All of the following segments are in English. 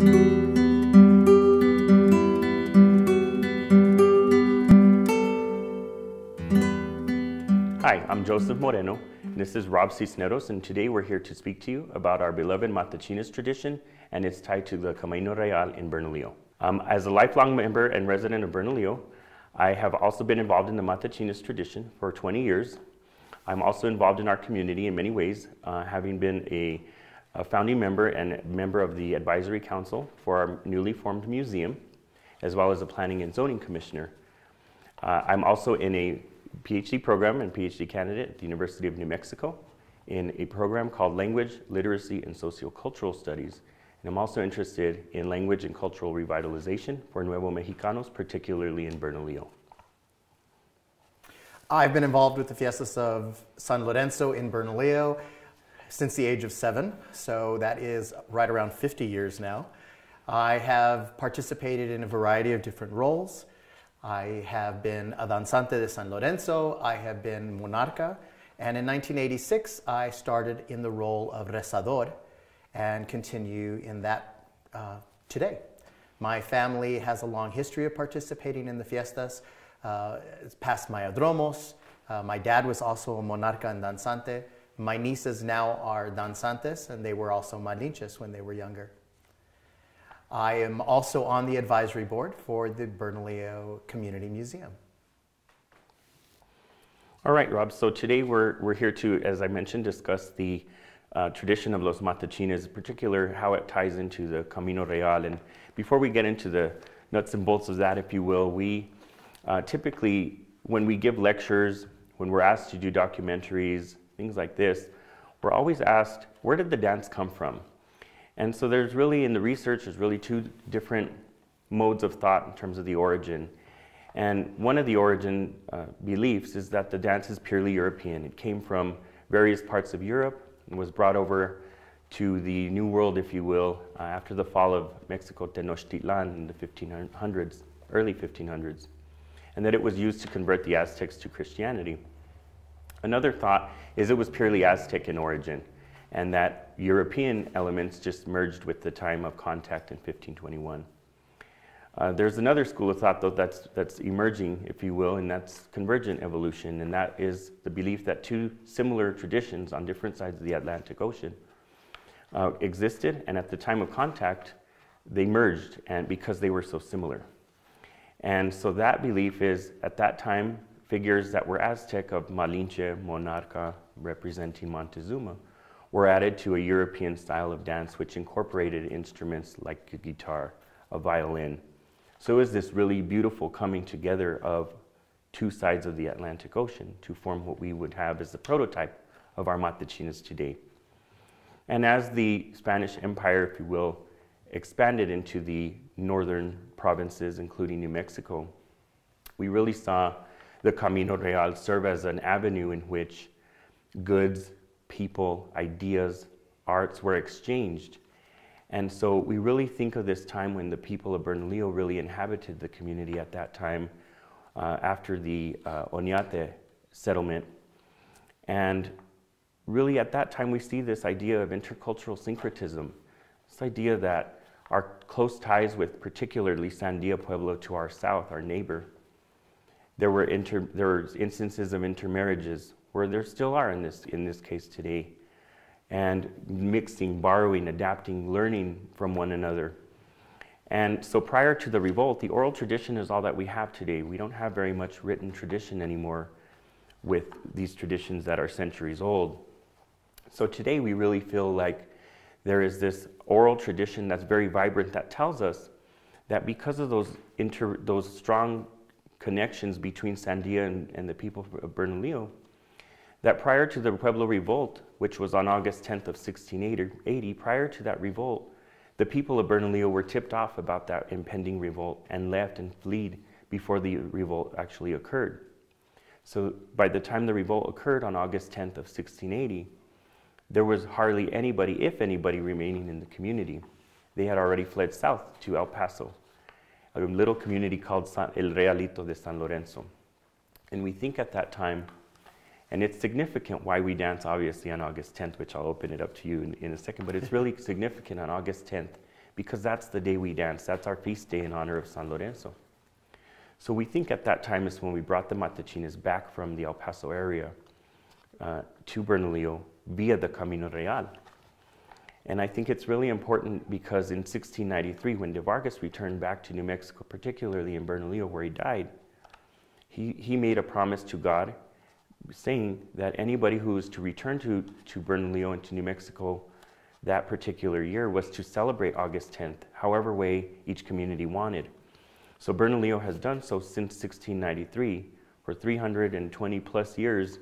Hi, I'm Joseph Moreno, and this is Robb Sisneros, and today we're here to speak to you about our beloved Matachines tradition and its tie to the Camino Real in Bernalillo. As a lifelong member and resident of Bernalillo, I have also been involved in the Matachines tradition for 20 years. I'm also involved in our community in many ways, having been a founding member and member of the advisory council for our newly formed museum, as well as a planning and zoning commissioner. I'm also in a PhD program and PhD candidate at the University of New Mexico in a program called Language, Literacy, and Sociocultural Studies. And I'm also interested in language and cultural revitalization for Nuevo Mexicanos, particularly in Bernalillo. I've been involved with the fiestas of San Lorenzo in Bernalillo since the age of 7, so that is right around 50 years now. I have participated in a variety of different roles. I have been a danzante de San Lorenzo, I have been monarca, and in 1986 I started in the role of rezador and continue in that today. My family has a long history of participating in the fiestas. It's past mayadromos. My dad was also a monarca and danzante. My nieces now are danzantes, and they were also malinches when they were younger. I am also on the advisory board for the Bernalillo Community Museum. All right, Rob, so today we're here to, as I mentioned, discuss the tradition of los Matachines, in particular how it ties into the Camino Real. And before we get into the nuts and bolts of that, if you will, we typically, when we give lectures, when we're asked to do documentaries, things like this, we're always asked, where did the dance come from? And so there's really, in the research, there's really two different modes of thought in terms of the origin. And one of the origin beliefs is that the dance is purely European. It came from various parts of Europe and was brought over to the New World, if you will, after the fall of Mexico Tenochtitlan in the 1500s, early 1500s, and that it was used to convert the Aztecs to Christianity. Another thought is it was purely Aztec in origin, and that European elements just merged with the time of contact in 1521. There's another school of thought, though, that's emerging, if you will, and that's convergent evolution, and that is the belief that two similar traditions on different sides of the Atlantic Ocean existed, and at the time of contact, they merged, and because they were so similar. And so that belief is, at that time, figures that were Aztec of Malinche, Monarca, representing Montezuma, were added to a European style of dance which incorporated instruments like a guitar, a violin. So it was this really beautiful coming together of two sides of the Atlantic Ocean to form what we would have as the prototype of our Matachines today. And as the Spanish Empire, if you will, expanded into the northern provinces, including New Mexico, we really saw the Camino Real serve as an avenue in which goods, people, ideas, arts were exchanged. And so we really think of this time when the people of Bernalillo really inhabited the community at that time after the Oñate settlement. And really at that time we see this idea of intercultural syncretism, this idea that our close ties with particularly Sandia Pueblo to our south, our neighbor, there were instances of intermarriages, where there still are in this case today, and mixing, borrowing, adapting, learning from one another. And so prior to the revolt, the oral tradition is all that we have today. We don't have very much written tradition anymore with these traditions that are centuries old. So today we really feel like there is this oral tradition that's very vibrant that tells us that because of those strong connections between Sandia and the people of Bernalillo, that prior to the Pueblo Revolt, which was on August 10th of 1680, prior to that revolt, the people of Bernalillo were tipped off about that impending revolt and left and fled before the revolt actually occurred. So by the time the revolt occurred on August 10th of 1680, there was hardly anybody, if anybody, remaining in the community. They had already fled south to El Paso, a little community called El Realito de San Lorenzo. And we think at that time, and it's significant why we dance obviously on August 10th, which I'll open it up to you in a second, but it's really significant on August 10th because that's the day we dance. That's our feast day in honor of San Lorenzo. So we think at that time is when we brought the Matachines back from the El Paso area to Bernalillo via the Camino Real. And I think it's really important because in 1693, when de Vargas returned back to New Mexico, particularly in Bernalillo where he died, he made a promise to God saying that anybody who was to return to Bernalillo and to New Mexico that particular year was to celebrate August 10th, however way each community wanted. So Bernalillo has done so since 1693 for 320 plus years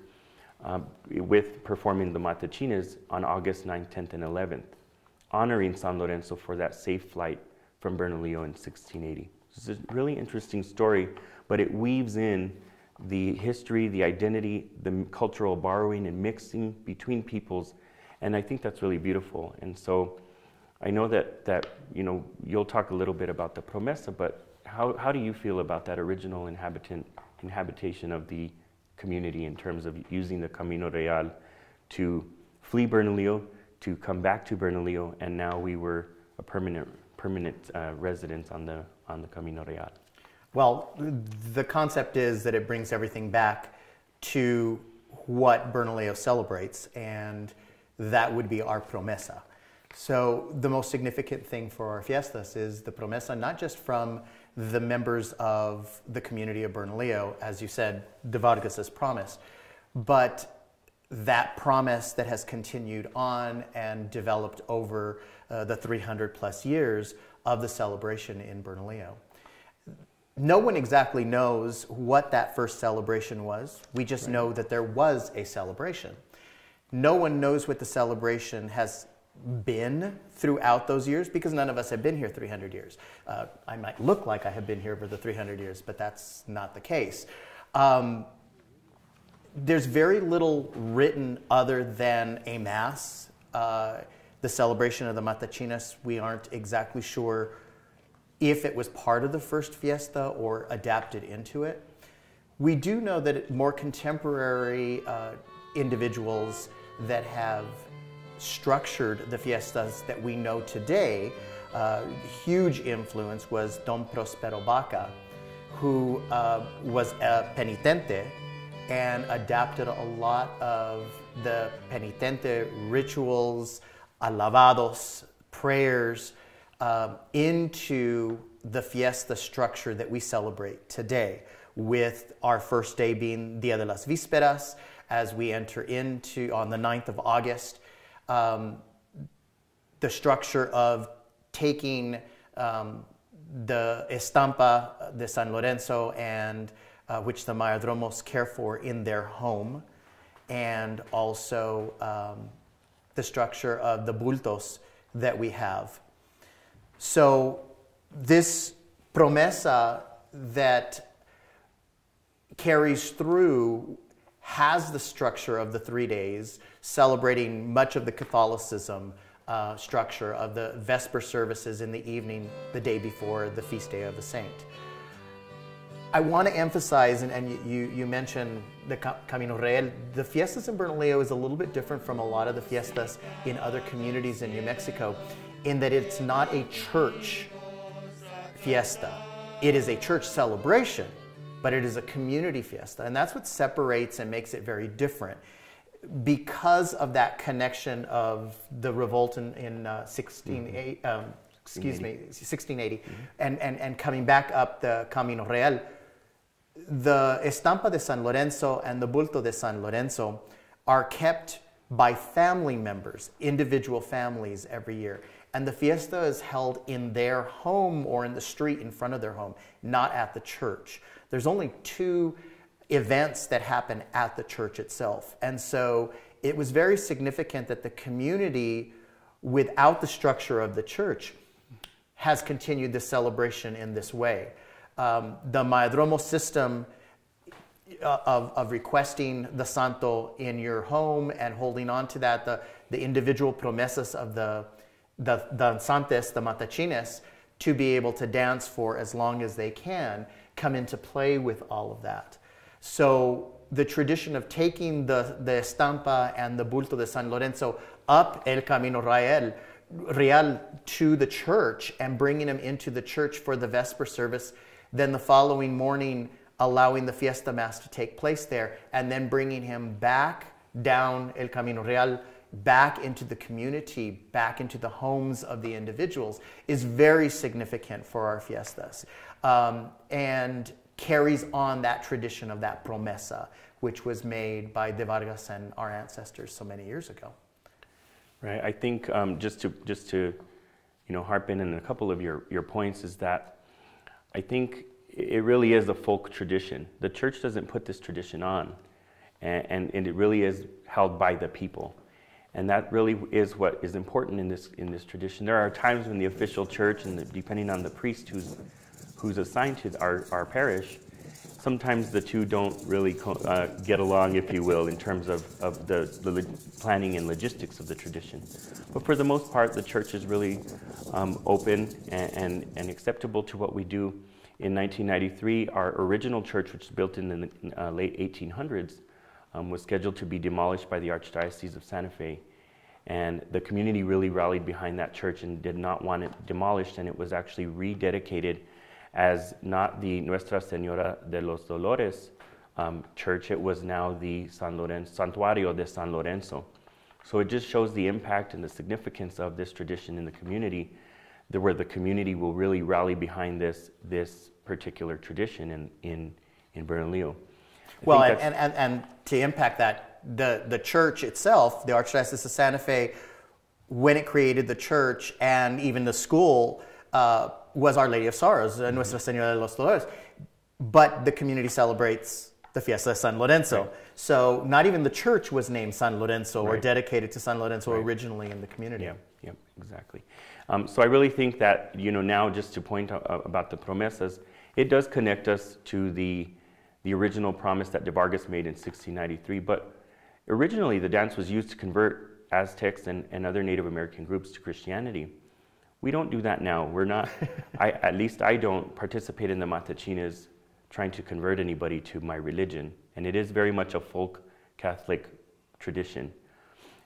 with performing the Matachines on August 9th, 10th, and 11th, honoring San Lorenzo for that safe flight from Bernalillo in 1680. It's a really interesting story, but it weaves in the history, the identity, the cultural borrowing and mixing between peoples, and I think that's really beautiful. And so I know that you know, you'll talk a little bit about the Promesa, but how do you feel about that original inhabitation of the community in terms of using the Camino Real to flee Bernalillo, to come back to Bernalillo, and now we were a permanent residence on the Camino Real? Well, the concept is that it brings everything back to what Bernalillo celebrates, and that would be our Promesa. So the most significant thing for our fiestas is the Promesa, not just from the members of the community of Bernalillo, as you said, de Vargas's promise, but that promise that has continued on and developed over the 300 plus years of the celebration in Bernalillo. No one exactly knows what that first celebration was. We just know that there was a celebration. No one knows what the celebration has been throughout those years because none of us have been here 300 years. I might look like I have been here for the 300 years, but that's not the case. There's very little written other than a mass. The celebration of the Matachines, we aren't exactly sure if it was part of the first fiesta or adapted into it. We do know that more contemporary individuals that have structured the fiestas that we know today, huge influence was Don Prospero Baca, who was a penitente and adapted a lot of the penitente rituals, alabados, prayers, into the fiesta structure that we celebrate today, with our first day being Dia de las Vísperas, as we enter into, on the 9th of August, the structure of taking the estampa de San Lorenzo, and which the mayordomos care for in their home, and also the structure of the bultos that we have. So this promesa that carries through has the structure of the 3 days, celebrating much of the Catholicism structure of the Vesper services in the evening, the day before the feast day of the saint. I want to emphasize, and you mentioned the Camino Real, the fiestas in Bernalillo is a little bit different from a lot of the fiestas in other communities in New Mexico, in that it's not a church fiesta. It is a church celebration, but it is a community fiesta. And that's what separates and makes it very different. Because of that connection of the revolt in 1680, and coming back up the Camino Real, the estampa de San Lorenzo and the bulto de San Lorenzo are kept by family members, individual families every year. And the fiesta is held in their home or in the street in front of their home, not at the church. There's only 2 events that happen at the church itself. And so it was very significant that the community, without the structure of the church, has continued the celebration in this way. The mayordomo system of requesting the santo in your home and holding on to that, the individual promesas of the danzantes, the Matachines, to be able to dance for as long as they can, come into play with all of that. So the tradition of taking the estampa and the bulto de San Lorenzo up El Camino Real Real to the church and bringing him into the church for the Vesper service, then the following morning allowing the Fiesta Mass to take place there, and then bringing him back down El Camino Real, back into the community, back into the homes of the individuals, is very significant for our fiestas, and carries on that tradition of that promesa, which was made by De Vargas and our ancestors so many years ago. Right. I think just to harp in on a couple of your points is that I think it really is a folk tradition. The church doesn't put this tradition on, and it really is held by the people. And that really is what is important in this tradition. There are times when the official church, and depending on the priest who's assigned to our parish, sometimes the two don't really get along, if you will, in terms of the planning and logistics of the tradition. But for the most part, the church is really open and acceptable to what we do. In 1993, our original church, which was built in the late 1800s, was scheduled to be demolished by the Archdiocese of Santa Fe. And the community really rallied behind that church and did not want it demolished, and it was actually rededicated as not the Nuestra Señora de los Dolores church. It was now the Santuario de San Lorenzo. So it just shows the impact and the significance of this tradition in the community, where the community will really rally behind this particular tradition in Bernalillo. Well, and to impact that, the church itself, the Archdiocese of Santa Fe, when it created the church and even the school, was Our Lady of Sorrows, Nuestra Señora de los Dolores. But the community celebrates the Fiesta de San Lorenzo. Right. So not even the church was named San Lorenzo, right, or dedicated to San Lorenzo, right, originally in the community. Yeah, exactly. So I really think that, now just to point out about the promesas, it does connect us to the original promise that De Vargas made in 1693. But originally the dance was used to convert Aztecs and other Native American groups to Christianity. We don't do that now. We're not, at least I don't participate in the Matachines trying to convert anybody to my religion. And it is very much a folk Catholic tradition.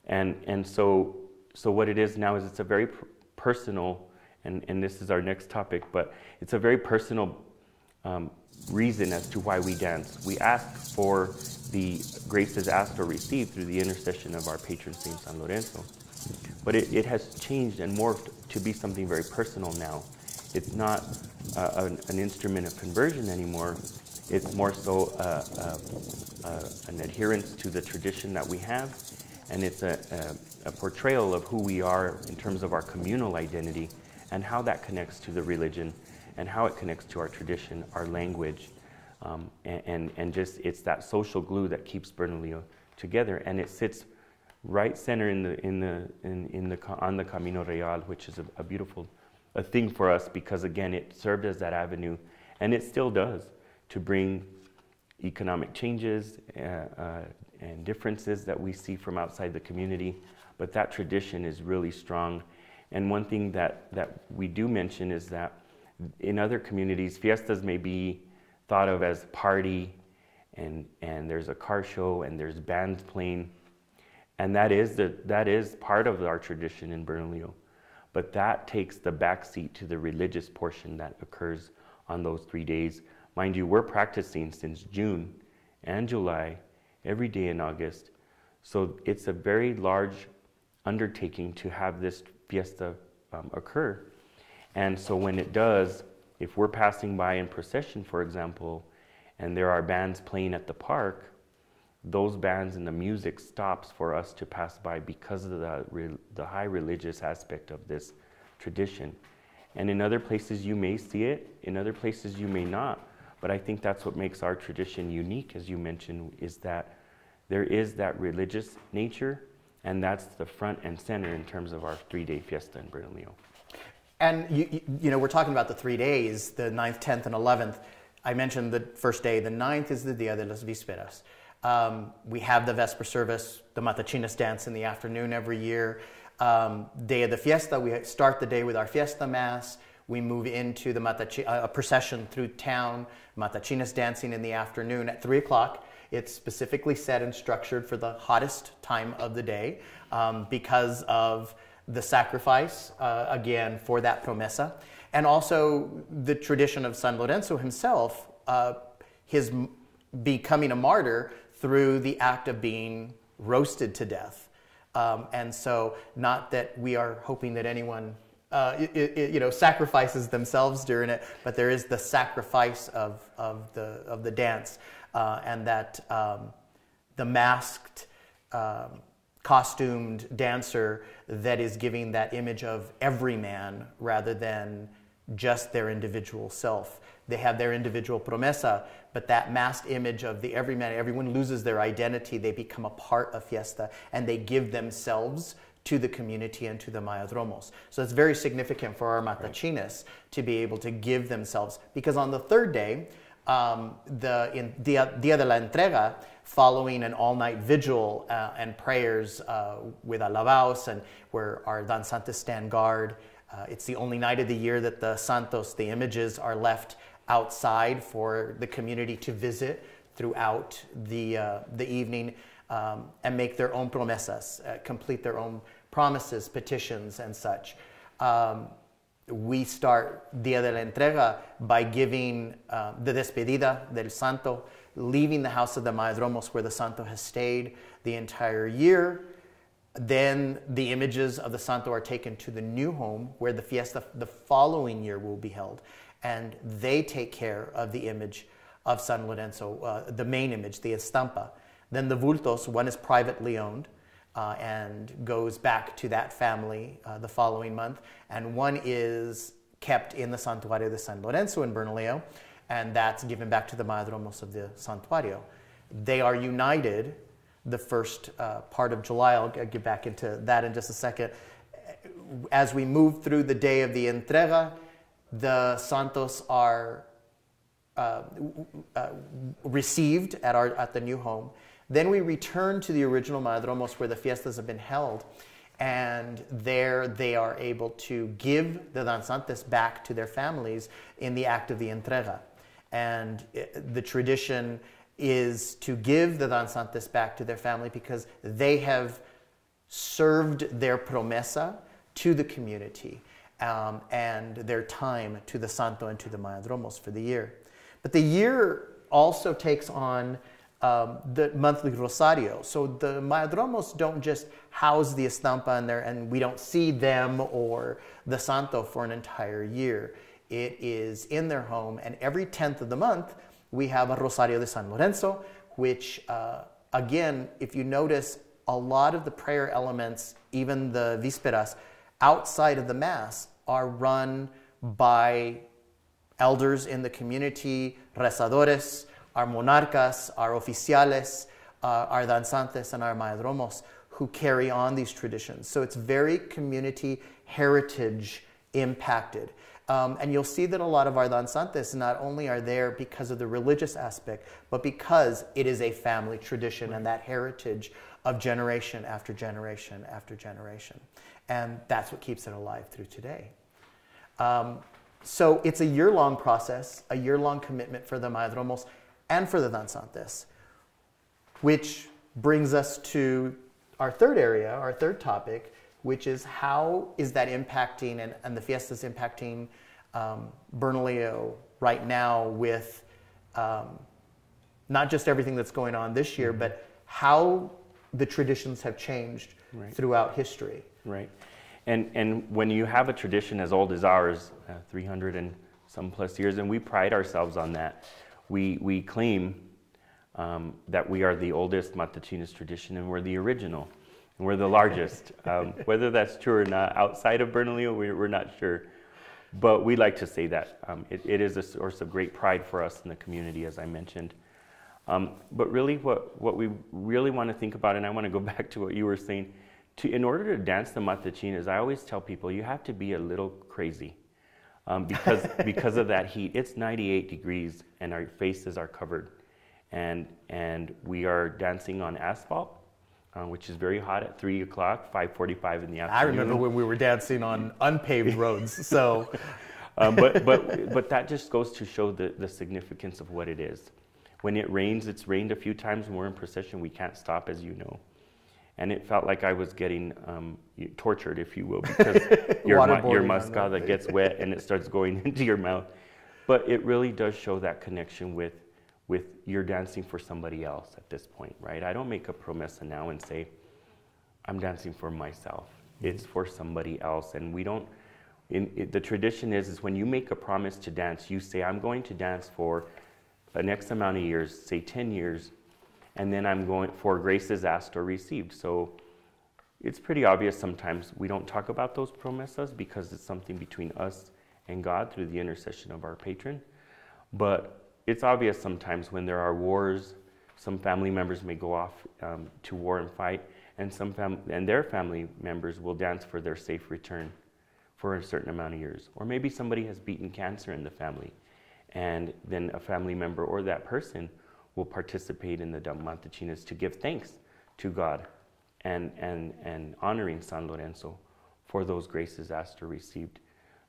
And so what it is now is it's a very personal, and this is our next topic, but it's a very personal reason as to why we dance. We ask for the graces asked or received through the intercession of our patron Saint San Lorenzo. But it has changed and morphed to be something very personal now. It's not an instrument of conversion anymore. It's more so an adherence to the tradition that we have, and it's a portrayal of who we are in terms of our communal identity and how that connects to the religion and how it connects to our tradition, our language, and just it's that social glue that keeps Bernalillo together, and it sits right center on the Camino Real, which is a beautiful thing for us because again it served as that avenue, and it still does, to bring economic changes and differences that we see from outside the community. But that tradition is really strong. And one thing that we do mention is that in other communities, fiestas may be thought of as party, and there's a car show and there's bands playing. And that is part of our tradition in Bernalillo. But that takes the backseat to the religious portion that occurs on those 3 days. Mind you, we're practicing since June and July, every day in August. So it's a very large undertaking to have this fiesta occur. And so when it does, if we're passing by in procession, for example, and there are bands playing at the park, those bands and the music stops for us to pass by because of the high religious aspect of this tradition. And in other places you may see it, in other places you may not. But I think that's what makes our tradition unique, as you mentioned, is that there is that religious nature, and that's the front and center in terms of our 3-day fiesta in Bernalillo. And we're talking about the 3 days, the 9th, 10th, and 11th. I mentioned the first day. The 9th is the Dia de las Vísperas. We have the Vesper service, the Matachines dance in the afternoon every year. Day of the Fiesta, we start the day with our Fiesta Mass. We move into the a procession through town, Matachines dancing in the afternoon at 3 o'clock. It's specifically set and structured for the hottest time of the day because of the sacrifice, again, for that promesa. And also the tradition of San Lorenzo himself, his becoming a martyr through the act of being roasted to death. And so not that we are hoping that anyone sacrifices themselves during it, but there is the sacrifice of the dance, and that the masked, costumed dancer that is giving that image of every man rather than just their individual self. They have their individual promesa, but that masked image of the everyman, everyone loses their identity, they become a part of fiesta, and they give themselves to the community and to the Mayordomos. So it's very significant for our Matachines to be able to give themselves, because on the third day, Dia de la Entrega, following an all-night vigil and prayers with alabaos, and where our danzantes stand guard. It's the only night of the year that the santos, the images, are left outside for the community to visit throughout the evening, and make their own promesas, complete their own promises, petitions, and such. We start Dia de la Entrega by giving the despedida del santo, leaving the house of the Mayordomos where the santo has stayed the entire year. Then the images of the santo are taken to the new home where the fiesta the following year will be held. And they take care of the image of San Lorenzo, the main image, the estampa. Then the vultos, one is privately owned and goes back to that family the following month. And one is kept in the Santuario de San Lorenzo in Bernalillo, and that's given back to the Mayordomos of the Santuario. They are united the first part of July. I'll get back into that in just a second. As we move through the day of the entrega, the santos are received at the new home. Then we return to the original Mayordomos where the fiestas have been held, and there they are able to give the danzantes back to their families in the act of the entrega. And the tradition is to give the danzantes back to their family because they have served their promesa to the community and their time to the santo and to the Mayordomos for the year. But the year also takes on the monthly rosario. So the Mayordomos don't just house the estampa in there and we don't see them or the santo for an entire year. It is in their home, and every 10th of the month we have a Rosario de San Lorenzo, which again, if you notice, a lot of the prayer elements, even the vísperas, outside of the Mass are run by elders in the community, rezadores, our monarcas, our oficiales, our danzantes, and our Mayordomos who carry on these traditions. So it's very community heritage impacted. And you'll see that a lot of our danzantes not only are there because of the religious aspect, but because it is a family tradition and that heritage of generation after generation after generation. And that's what keeps it alive through today. So it's a year-long process, a year-long commitment for the Mayordomos and for the danzantes, which brings us to our third area, our third topic, which is how is that impacting and the fiestas impacting Bernalillo right now with not just everything that's going on this year, but how the traditions have changed throughout history. Right. And when you have a tradition as old as ours, 300 and some plus years, and we pride ourselves on that, we claim that we are the oldest Matachines tradition and we're the original. And we're the largest. Whether that's true or not, outside of Bernalillo, we're not sure. But we like to say that. It is a source of great pride for us in the community, as I mentioned. But really what we really want to think about, and I want to go back to what you were saying, in order to dance the Matachines, I always tell people you have to be a little crazy because of that heat. It's 98 degrees and our faces are covered. And we are dancing on asphalt. Which is very hot at 3 o'clock, 5:45 in the afternoon. I remember when we were dancing on unpaved roads. So, but that just goes to show the significance of what it is. When it rains, it's rained a few times when we're in procession. We can't stop, as you know. and it felt like I was getting tortured, if you will, because your mascada gets wet and it starts going into your mouth. But it really does show that connection with you're dancing for somebody else at this point, right? I don't make a promesa now and say, I'm dancing for myself. It's for somebody else. And we don't, the tradition is when you make a promise to dance, you say, I'm going to dance for an X amount of years, say 10 years, and then I'm going for graces asked or received. So it's pretty obvious sometimes we don't talk about those promesas because it's something between us and God through the intercession of our patron. But it's obvious sometimes when there are wars, some family members may go off to war and fight, and their family members will dance for their safe return for a certain amount of years. Or maybe somebody has beaten cancer in the family, and then a family member or that person will participate in the Matachines to give thanks to God and honoring San Lorenzo for those graces asked or received.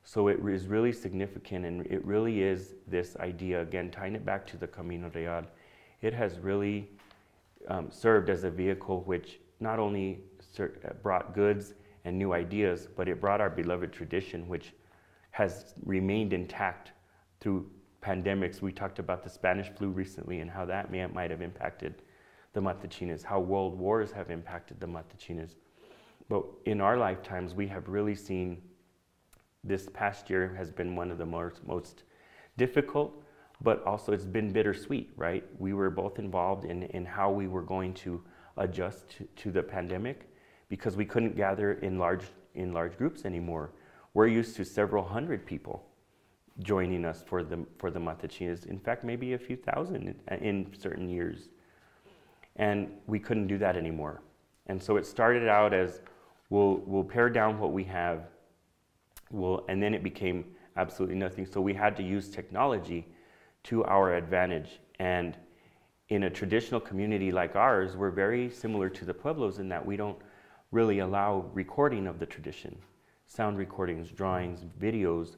So it is really significant, and it really is this idea, again, tying it back to the Camino Real. It has really served as a vehicle which not only brought goods and new ideas, but it brought our beloved tradition, which has remained intact through pandemics. We talked about the Spanish flu recently and how that might have impacted the Matachines, how world wars have impacted the Matachines. But in our lifetimes, we have really seen this past year has been one of the most difficult, but also it's been bittersweet, right? We were both involved in how we were going to adjust to the pandemic because we couldn't gather in large groups anymore. We're used to several hundred people joining us for the Matachines. In fact, maybe a few thousand in certain years. And we couldn't do that anymore. And so it started out as we'll pare down what we have, and then it became absolutely nothing. So we had to use technology to our advantage. And in a traditional community like ours, we're very similar to the Pueblos in that we don't really allow recording of the tradition, sound recordings, drawings, videos.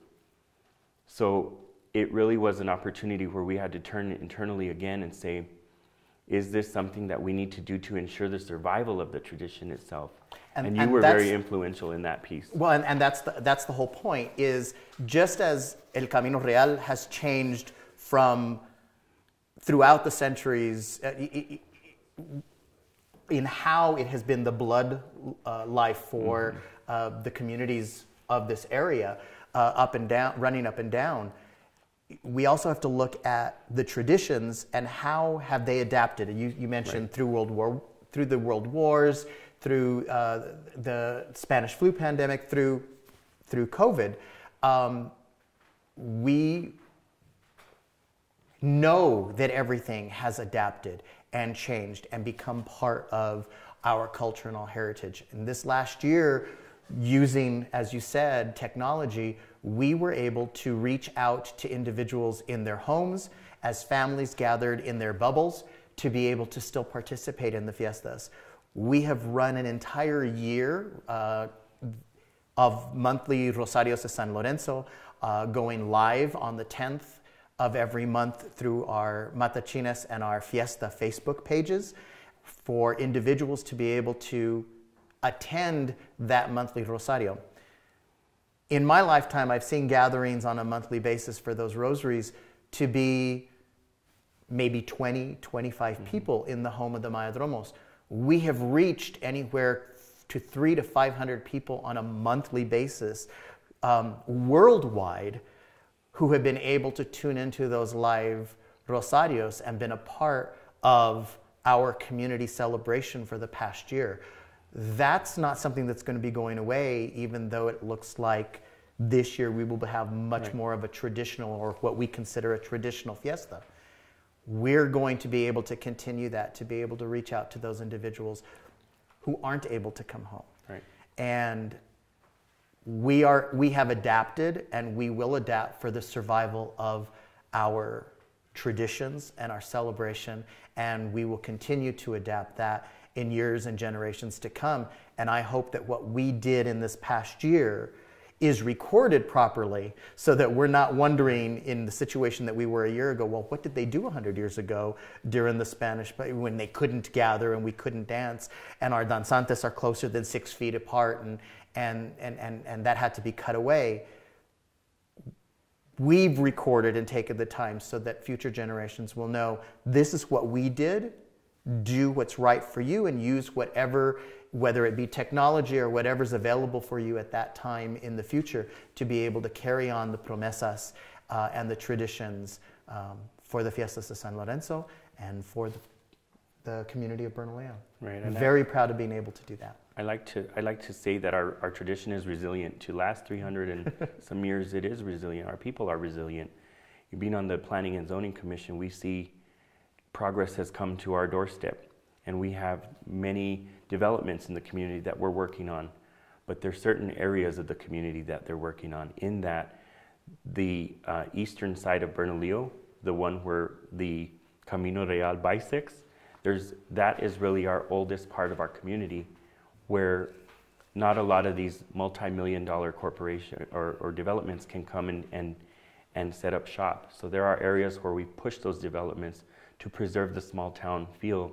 So it really was an opportunity where we had to turn internally again and say, is this something that we need to do to ensure the survival of the tradition itself? And you were very influential in that piece. Well, and that's the whole point, is just as El Camino Real has changed from throughout the centuries in how it has been the blood life for the communities of this area, up and down, running up and down, we also have to look at the traditions and how have they adapted. You mentioned through the world wars, through the Spanish flu pandemic, through COVID. We know that everything has adapted and changed and become part of our culture and our heritage. And this last year, using, as you said, technology, we were able to reach out to individuals in their homes as families gathered in their bubbles to be able to still participate in the fiestas. We have run an entire year of monthly Rosarios de San Lorenzo, going live on the 10th of every month through our Matachines and our Fiesta Facebook pages for individuals to be able to attend that monthly Rosario. In my lifetime, I've seen gatherings on a monthly basis for those rosaries to be maybe 20, 25 people in the home of the Mayadromos. We have reached anywhere to 300 to 500 people on a monthly basis worldwide who have been able to tune into those live Rosarios and been a part of our community celebration for the past year. That's not something that's going to be going away, even though it looks like this year we will have much more of a traditional, or what we consider a traditional fiesta. We're going to be able to continue that, to be able to reach out to those individuals who aren't able to come home. Right. And we have adapted, and we will adapt for the survival of our traditions and our celebration, and we will continue to adapt that in years and generations to come. And I hope that what we did in this past year is recorded properly so that we're not wondering in the situation that we were a year ago, well, what did they do 100 years ago during the Spanish, when they couldn't gather and we couldn't dance, and our danzantes are closer than 6 feet apart, and that had to be cut away. We've recorded and taken the time so that future generations will know this is what we did. Do what's right for you and use whatever, whether it be technology or whatever's available for you at that time in the future, to be able to carry on the promesas and the traditions for the Fiestas de San Lorenzo and for the community of Bernalillo. Right, I'm very proud of being able to do that. I like to say that our tradition is resilient. To last 300 and some years, it is resilient. Our people are resilient. Being on the Planning and Zoning Commission, we see progress has come to our doorstep, and we have many developments in the community that we're working on. But there's certain areas of the community that they're working on, in that the eastern side of Bernalillo, the one where the Camino Real bisects, that is really our oldest part of our community, where not a lot of these multi-million-dollar corporations or developments can come and set up shop. So there are areas where we push those developments to preserve the small town feel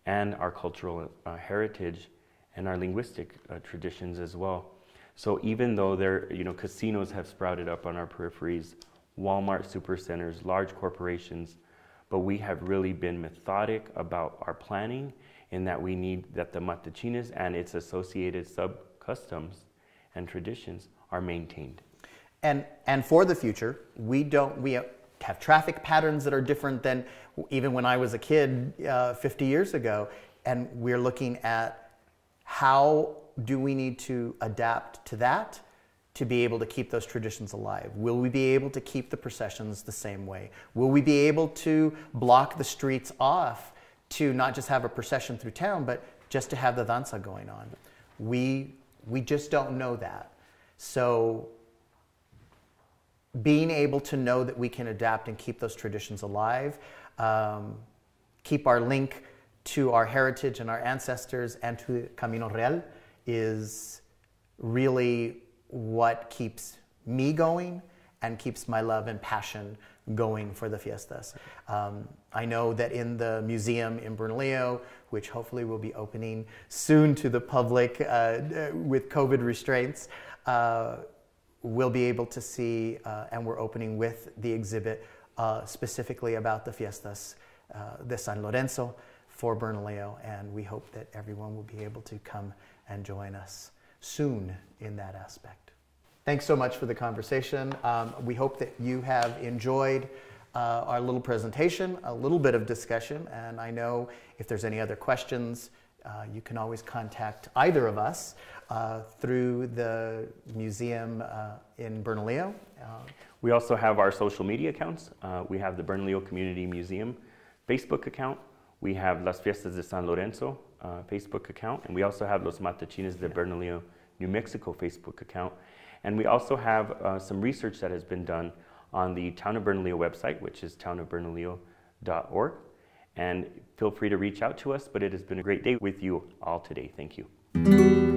and our cultural heritage and our linguistic traditions as well. So even though casinos have sprouted up on our peripheries, Walmart supercenters, large corporations, but we have really been methodic about our planning, in that we need that the Matachines and its associated sub-customs and traditions are maintained. And for the future, we have traffic patterns that are different than even when I was a kid 50 years ago, and we're looking at how do we need to adapt to that to be able to keep those traditions alive. Will we be able to keep the processions the same way? Will we be able to block the streets off to not just have a procession through town, but just to have the danza going on? We just don't know that. So being able to know that we can adapt and keep those traditions alive, keep our link to our heritage and our ancestors and to Camino Real, is really what keeps me going and keeps my love and passion going for the fiestas. I know that in the museum in Bernalillo, which hopefully will be opening soon to the public with COVID restraints, we'll be able to see, and we're opening with the exhibit specifically about the fiestas de San Lorenzo for Bernalillo, and we hope that everyone will be able to come and join us soon in that aspect. Thanks so much for the conversation. We hope that you have enjoyed our little presentation, a little bit of discussion, and I know if there's any other questions, you can always contact either of us through the museum in Bernalillo. We also have our social media accounts. We have the Bernalillo Community Museum Facebook account. We have Las Fiestas de San Lorenzo Facebook account, and we also have Los Matachines de Bernalillo, New Mexico Facebook account. And we also have some research that has been done on the Town of Bernalillo website, which is townofbernalillo.org. And feel free to reach out to us, but it has been a great day with you all today. Thank you.